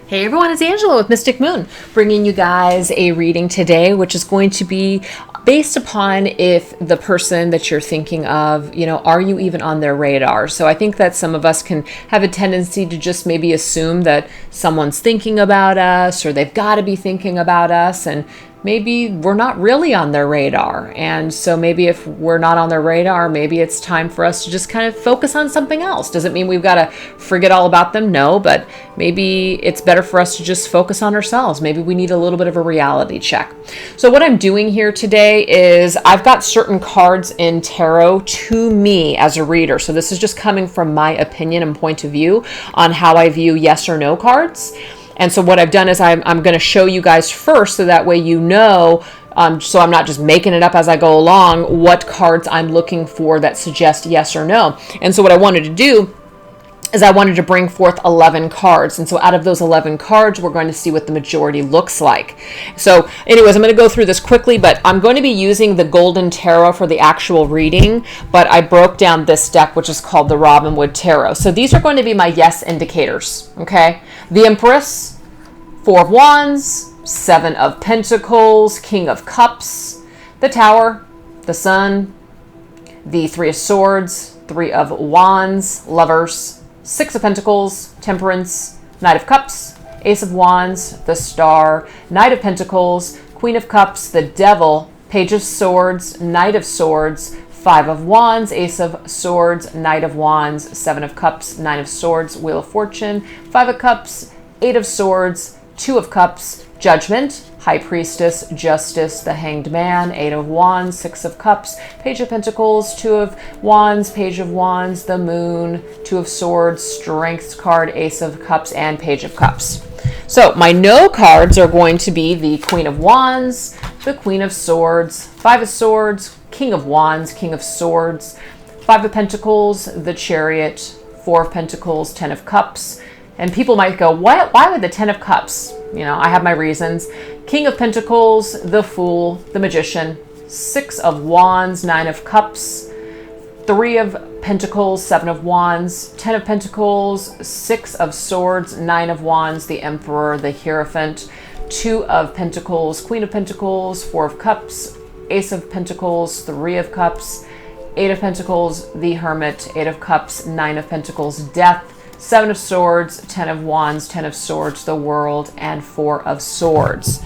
Hey everyone, it's Angela with Mystic Moon, bringing you guys a reading today, which is going to be based upon if the person that you're thinking of, are you even on their radar? So I think that some of us can have a tendency to just maybe assume that someone's thinking about us or they've got to be thinking about us, and maybe we're not really on their radar. And so maybe if we're not on their radar, maybe it's time for us to just kind of focus on something else. Doesn't mean we've got to forget all about them, no, but maybe it's better for us to just focus on ourselves. Maybe we need a little bit of a reality check. So what I'm doing here today is I've got certain cards in tarot to me as a reader. So this is just coming from my opinion and point of view on how I view yes or no cards. And so what I've done is I'm going to show you guys first, so that way so I'm not just making it up as I go along, what cards I'm looking for that suggest yes or no. And so what I wanted to do is I wanted to bring forth 11 cards. And so out of those 11 cards, we're going to see what the majority looks like. So anyways, I'm going to go through this quickly, but I'm going to be using the Golden Tarot for the actual reading, but I broke down this deck, which is called the Robinwood Tarot. So these are going to be my yes indicators, okay? The Empress, Four of Wands, Seven of Pentacles, King of Cups, the Tower, the Sun, the Three of Swords, Three of Wands, Lovers, Six of Pentacles, Temperance, Knight of Cups, Ace of Wands, the Star, Knight of Pentacles, Queen of Cups, the Devil, Page of Swords, Knight of Swords, Five of Wands, Ace of Swords, Knight of Wands, Seven of Cups, Nine of Swords, Wheel of Fortune, Five of Cups, Eight of Swords, Two of Cups, Judgment, High Priestess, Justice, the Hanged Man, Eight of Wands, Six of Cups, Page of Pentacles, Two of Wands, Page of Wands, the Moon, Two of Swords, Strength card, Ace of Cups, and Page of Cups. So my no cards are going to be the Queen of Wands, the Queen of Swords, Five of Swords, King of Wands, King of Swords, Five of Pentacles, the Chariot, Four of Pentacles, Ten of Cups. And people might go, what? Why would the Ten of Cups? I have my reasons. King of Pentacles, the Fool, the Magician, Six of Wands, Nine of Cups, Three of Pentacles, Seven of Wands, Ten of Pentacles, Six of Swords, Nine of Wands, the Emperor, the Hierophant, Two of Pentacles, Queen of Pentacles, Four of Cups, Ace of Pentacles, Three of Cups, Eight of Pentacles, the Hermit, Eight of Cups, Nine of Pentacles, Death, Seven of Swords, Ten of Wands, Ten of Swords, the World, and Four of Swords.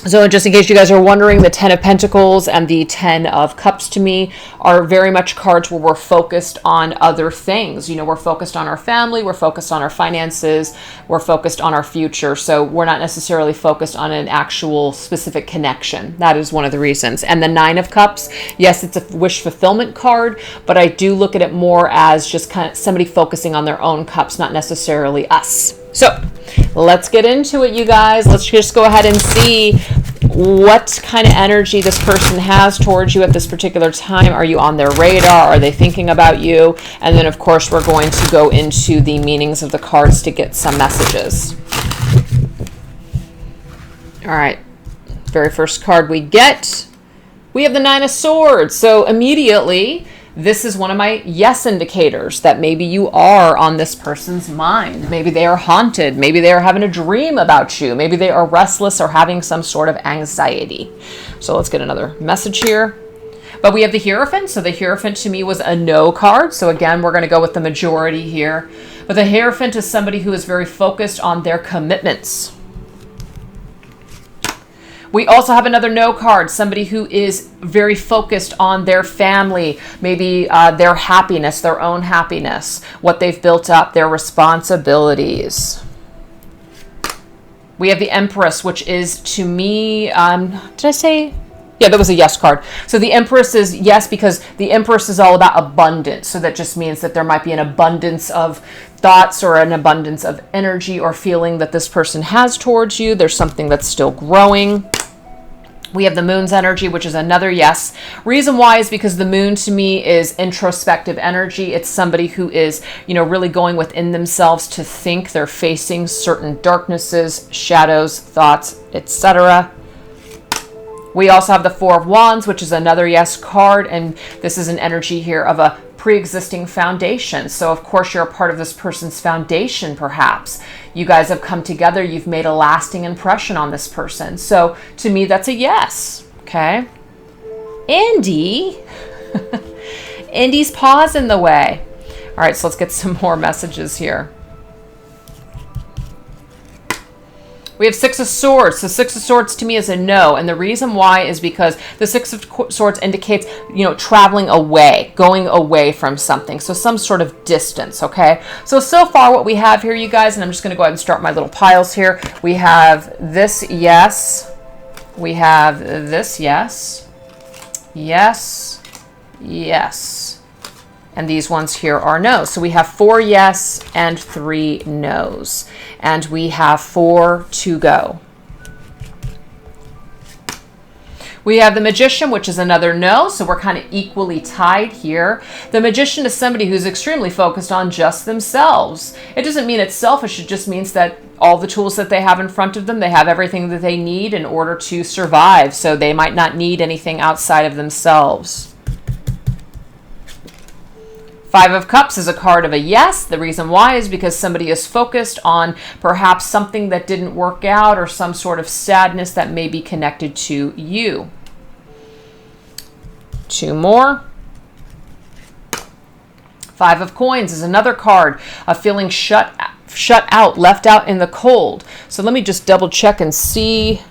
So just in case you guys are wondering, the Ten of Pentacles and the Ten of Cups to me are very much cards where we're focused on other things. We're focused on our family, we're focused on our finances, we're focused on our future. So we're not necessarily focused on an actual specific connection. That is one of the reasons. And the Nine of Cups, yes, it's a wish fulfillment card, but I do look at it more as just kind of somebody focusing on their own cups, not necessarily us. So let's get into it, you guys. Let's just go ahead and see what kind of energy this person has towards you at this particular time. Are you on their radar? Are they thinking about you? And then, of course, we're going to go into the meanings of the cards to get some messages. All right. Very first card we get, we have the Nine of Swords. So immediately, this is one of my yes indicators that maybe you are on this person's mind. Maybe they are haunted. Maybe they are having a dream about you. Maybe they are restless or having some sort of anxiety. So let's get another message here. But we have the Hierophant. So the Hierophant to me was a no card. So again, we're going to go with the majority here. But the Hierophant is somebody who is very focused on their commitments. We also have another no card, somebody who is very focused on their family, maybe their happiness, their own happiness, what they've built up, their responsibilities. We have the Empress, which is to me, did I say? Yeah, that was a yes card. So the Empress is yes, because the Empress is all about abundance. So that just means that there might be an abundance of thoughts or an abundance of energy or feeling that this person has towards you. There's something that's still growing. We have the Moon's energy, which is another yes. Reason why is because the Moon to me is introspective energy. It's somebody who is, really going within themselves to think. They're facing certain darknesses, shadows, thoughts, etc. We also have the Four of Wands, which is another yes card. And this is an energy here of a pre-existing foundation. So of course you're a part of this person's foundation, perhaps. You guys have come together, you've made a lasting impression on this person. So to me, that's a yes, okay? Andy, Andy's paws in the way. All right, so let's get some more messages here. We have Six of Swords. So Six of Swords to me is a no. And the reason why is because the Six of Swords indicates, traveling away, going away from something. So some sort of distance, okay? So far what we have here, you guys, and I'm just going to go ahead and start my little piles here. We have this yes. We have this yes. Yes. Yes. And these ones here are no. So we have 4 yes and 3 no's. And we have 4 to go. We have the Magician, which is another no. So we're kind of equally tied here. The Magician is somebody who's extremely focused on just themselves. It doesn't mean it's selfish. It just means that all the tools that they have in front of them, they have everything that they need in order to survive. So they might not need anything outside of themselves. 5 of Cups is a card of a yes. The reason why is because somebody is focused on perhaps something that didn't work out or some sort of sadness that may be connected to you. 2 more. 5 of Coins is another card of feeling shut out, left out in the cold. So let me just double check and see.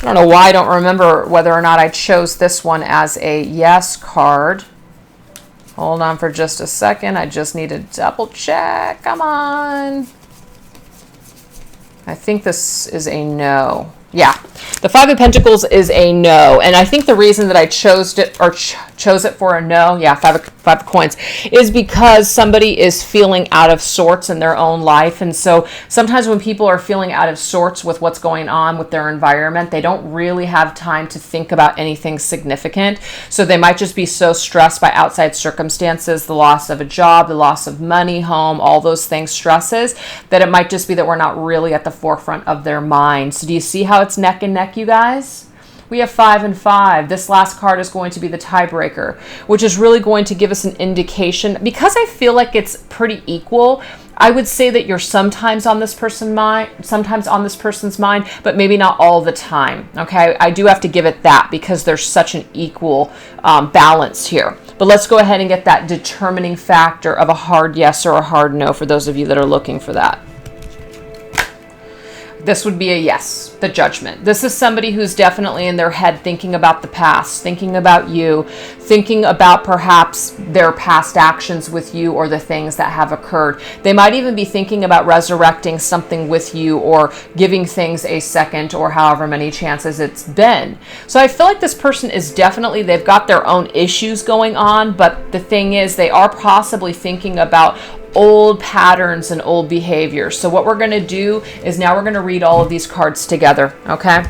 I don't know why I don't remember whether or not I chose this one as a yes card. Hold on for just a second. I just need to double check. Come on. I think this is a no. Yeah, the 5 of Pentacles is a no. And I think the reason that I chose it or chose it for a no, yeah, 5 of Coins, is because somebody is feeling out of sorts in their own life. And so sometimes when people are feeling out of sorts with what's going on with their environment, they don't really have time to think about anything significant. So they might just be so stressed by outside circumstances, the loss of a job, the loss of money, home, all those things, stresses, that it might just be that we're not really at the forefront of their mind. So do you see how it's neck and neck, you guys? We have 5 and 5. This last card is going to be the tiebreaker, which is really going to give us an indication. Because I feel like it's pretty equal, I would say that you're sometimes on this person's mind, but maybe not all the time. Okay, I do have to give it that because there's such an equal balance here. But let's go ahead and get that determining factor of a hard yes or a hard no for those of you that are looking for that. This would be a yes, the Judgment. This is somebody who's definitely in their head thinking about the past, thinking about you, thinking about perhaps their past actions with you or the things that have occurred. They might even be thinking about resurrecting something with you or giving things a second or however many chances it's been. So I feel like this person is definitely, they've got their own issues going on, but the thing is they are possibly thinking about old patterns and old behaviors. So what we're going to do is now we're going to read all of these cards together, okay?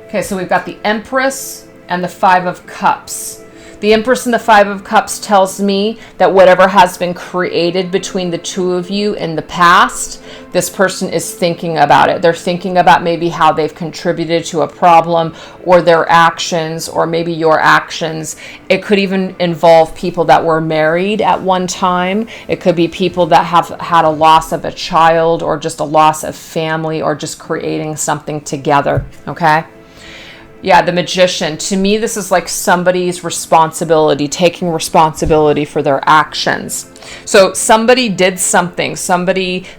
Okay, so we've got the Empress and the 5 of Cups. The Empress and the 5 of Cups tells me that whatever has been created between the two of you in the past, this person is thinking about it. They're thinking about maybe how they've contributed to a problem or their actions or maybe your actions. It could even involve people that were married at one time. It could be people that have had a loss of a child or just a loss of family or just creating something together, okay? Yeah, the Magician. To me, this is like somebody's responsibility, taking responsibility for their actions. So somebody did something,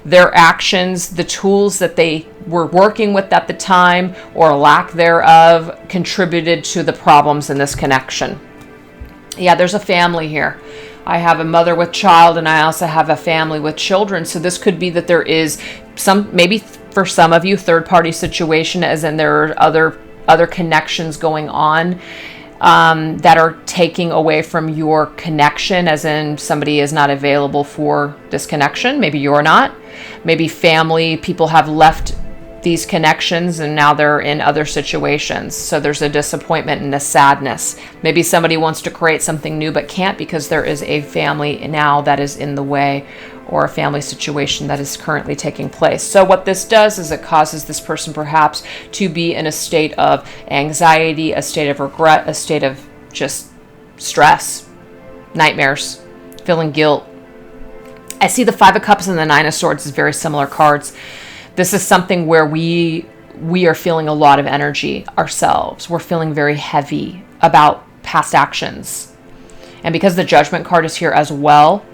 their actions, the tools that they were working with at the time or lack thereof contributed to the problems in this connection. Yeah, there's a family here. I have a mother with child and I also have a family with children. So this could be that there is maybe for some of you, third-party situation, as in there are other connections going on that are taking away from your connection, as in somebody is not available for this connection. Maybe you're not. Maybe family, people have left these connections and now they're in other situations. So there's a disappointment and a sadness. Maybe somebody wants to create something new but can't because there is a family now that is in the way, or a family situation that is currently taking place. So what this does is it causes this person perhaps to be in a state of anxiety, a state of regret, a state of just stress, nightmares, feeling guilt. I see the Five of Cups and the Nine of Swords as very similar cards. This is something where we are feeling a lot of energy ourselves. We're feeling very heavy about past actions. And because the Judgment card is here as well,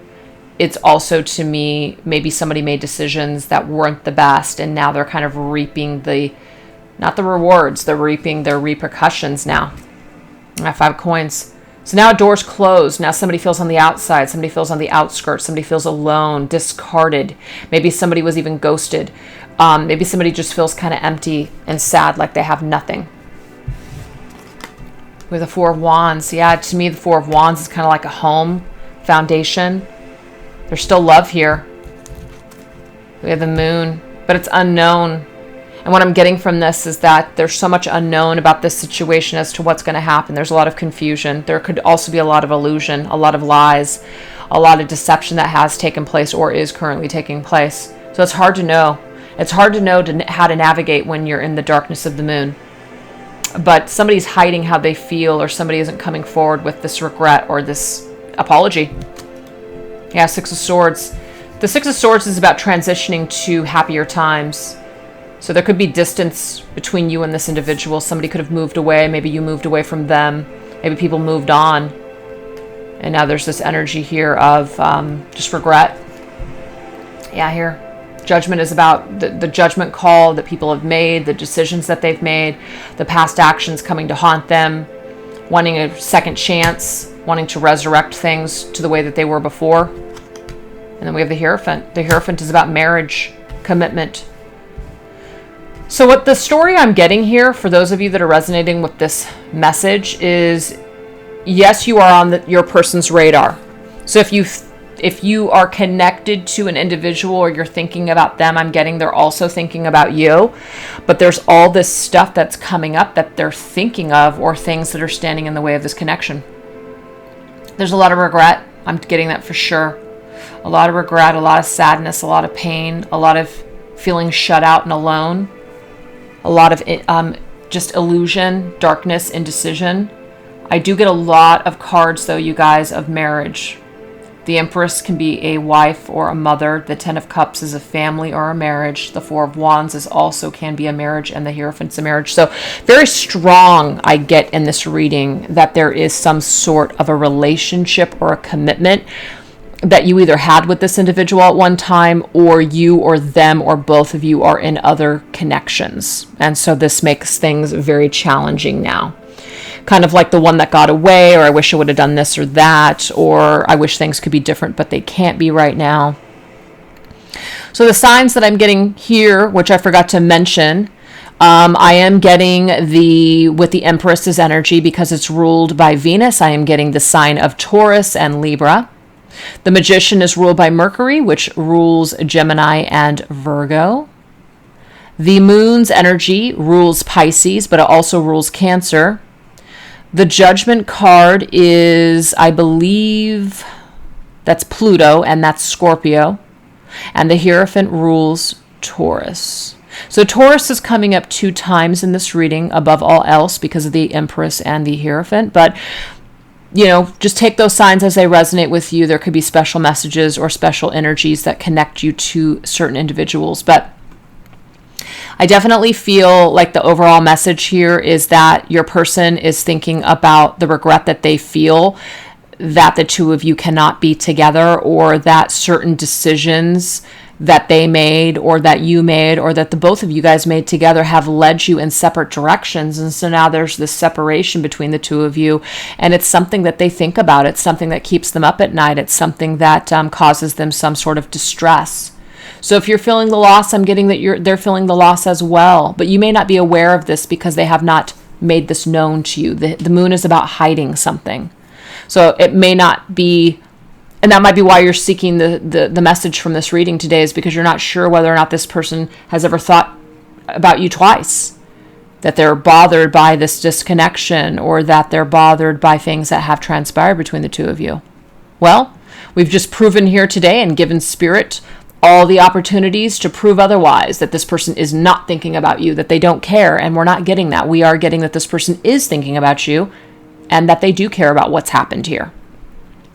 it's also, to me, maybe somebody made decisions that weren't the best, and now they're kind of reaping not the rewards, they're reaping their repercussions now. I have 5 coins. So now a door's closed. Now somebody feels on the outside. Somebody feels on the outskirts. Somebody feels alone, discarded. Maybe somebody was even ghosted. Maybe somebody just feels kind of empty and sad, like they have nothing. With the Four of Wands. Yeah, to me, the Four of Wands is kind of like a home foundation. There's still love here. We have the Moon, but it's unknown. And what I'm getting from this is that there's so much unknown about this situation as to what's going to happen. There's a lot of confusion. There could also be a lot of illusion, a lot of lies, a lot of deception that has taken place or is currently taking place. So it's hard to know. It's hard to know how to navigate when you're in the darkness of the Moon. But somebody's hiding how they feel, or somebody isn't coming forward with this regret or this apology. Yeah, Six of Swords. The Six of Swords is about transitioning to happier times. So there could be distance between you and this individual. Somebody could have moved away. Maybe you moved away from them. Maybe people moved on. And now there's this energy here of just regret. Yeah, here. Judgment is about the judgment call that people have made, the decisions that they've made, the past actions coming to haunt them, wanting a second chance, wanting to resurrect things to the way that they were before. And then we have the Hierophant. The Hierophant is about marriage, commitment. So what the story I'm getting here, for those of you that are resonating with this message, is yes, you are on your person's radar. So if you are connected to an individual or you're thinking about them, I'm getting they're also thinking about you. But there's all this stuff that's coming up that they're thinking of, or things that are standing in the way of this connection. There's a lot of regret. I'm getting that for sure. A lot of regret, a lot of sadness, a lot of pain, a lot of feeling shut out and alone. A lot of just illusion, darkness, indecision. I do get a lot of cards, though, you guys, of marriage. The Empress can be a wife or a mother. The Ten of Cups is a family or a marriage. The Four of Wands can be a marriage, and the Hierophant's a marriage. So very strong, I get in this reading, that there is some sort of a relationship or a commitment that you either had with this individual at one time, or you or them or both of you are in other connections. And so this makes things very challenging now. Kind of like the one that got away, or I wish I would have done this or that, or I wish things could be different, but they can't be right now. So the signs that I'm getting here, which I forgot to mention, I am getting with the Empress's energy, because it's ruled by Venus, I am getting the sign of Taurus and Libra. The Magician is ruled by Mercury, which rules Gemini and Virgo. The Moon's energy rules Pisces, but it also rules Cancer. The Judgment card is, I believe, that's Pluto, and that's Scorpio. And the Hierophant rules Taurus. So Taurus is coming up 2 times in this reading above all else because of the Empress and the Hierophant. But just take those signs as they resonate with you. There could be special messages or special energies that connect you to certain individuals. But I definitely feel like the overall message here is that your person is thinking about the regret that they feel that the two of you cannot be together, or that certain decisions that they made or that you made or that the both of you guys made together have led you in separate directions. And so now there's this separation between the two of you, and it's something that they think about. It's something that keeps them up at night. It's something that causes them some sort of distress. So if you're feeling the loss, I'm getting that they're feeling the loss as well. But you may not be aware of this because they have not made this known to you. The Moon is about hiding something. So it may not be, and that might be why you're seeking the message from this reading today, is because you're not sure whether or not this person has ever thought about you twice, that they're bothered by this disconnection, or that they're bothered by things that have transpired between the two of you. Well, we've just proven here today and given Spirit all the opportunities to prove otherwise, that this person is not thinking about you, that they don't care, and we're not getting that. We are getting that this person is thinking about you and that they do care about what's happened here.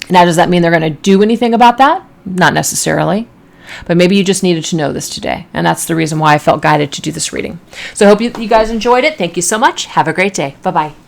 Now, does that mean they're going to do anything about that? Not necessarily. But maybe you just needed to know this today, and that's the reason why I felt guided to do this reading. So I hope you guys enjoyed it. Thank you so much. Have a great day. Bye-bye.